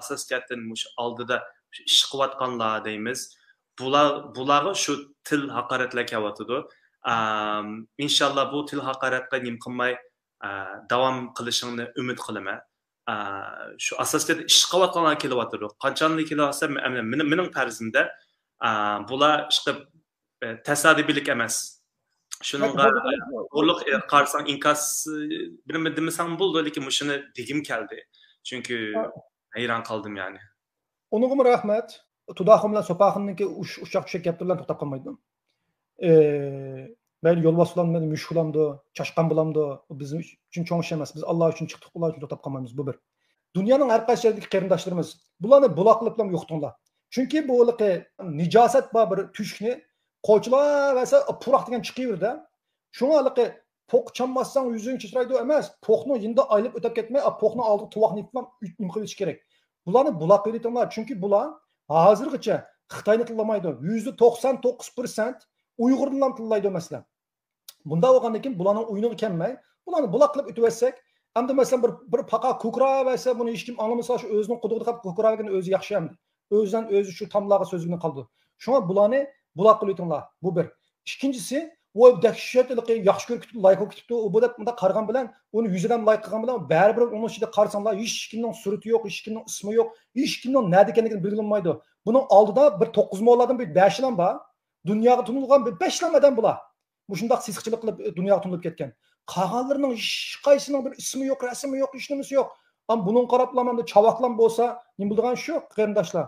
asosiyatdan mush oldida ish qilayotganlar deymiz. Bularga shu til haqoratlar kelyotidi. İnşallah bu til haqoratga nim qilmay davom qilishingni umid qilaman. Shu asosiyatda ish qilayotganlar kelyotidi. Qachonli kelyapsa, mening farzimda bular ishqib tasodifilik emas. Shuningga o'liq qarasang inkas bilimi demasam bo'ldi, lekin shuni degim keldi. Chunki hayron qoldim yani. Onunga rahmat. Tudaxim bilan Sopaximniki ushaq tushak gaplardan to'xtab qolmaydi. Ben yol basılan meni müşkulamdı, çaşkan bulamdı. Bizim için çoğun şey emas. Biz Allah için çıktık, Allah için to'xtab qolmaymiz. Bu bir. Dünyanın her qaysi yerindeki qarindoshlarimiz bularni bulaqlab ham yo'qtinglar. Chunki bu nijosat bor bir tushni qo'ychilar va puroq degan chiqaverdi. Shunga poq chammassan yuzing chichiraydi emas. Poqni yinda aylib o'tib ketmay, poqni oldi tuvoqni iplam nim qilish kerak. Bularni bulaq qilayotganlar, chunki bular hozirgacha Xitoyni tillamaydi. %99% Uyg'urni ham tillaydi masalan. Bunda bo'lgandan keyin bularning o'yiniga kelmay, bularni bulaq qilib o'tib etsak, hamda masalan bir paqa ko'kra va buni hech kim anglamasa, shu o'zining quduqida qolib ko'kragini o'zi yaxshi hamdi. O'zidan o'zi shu tamlarga so'zligini qoldi. Shunga bularni bulaq qilayotganlar. Bu bir. Ikkinchisi, o dahshatli yaxshi ko'rib like o'qitibdi, u bu deb bunda qargan bilan, uni yuzidan like qilgan bilan baribir uning ichida qarasanglar, hech kimning surati yo'q, hech kimning ismi yo'q, hech kimning nima ekanligini bilolmaydi. Buning oldida bir 9 mo'lardan bir 5 lam bor. Dunyoga tunilgan bir 5 lam odam bular. Bu shunday sisiqchilik qilib dunyoga tunilib ketgan. Qolganlarning hech qaysining bir ismi yo'q, rasmi yo'q, hech nimasi yo'q. Ama bunun qarablamanda çavaklan bolsa, nima bo'lgan shu qarindoshlar.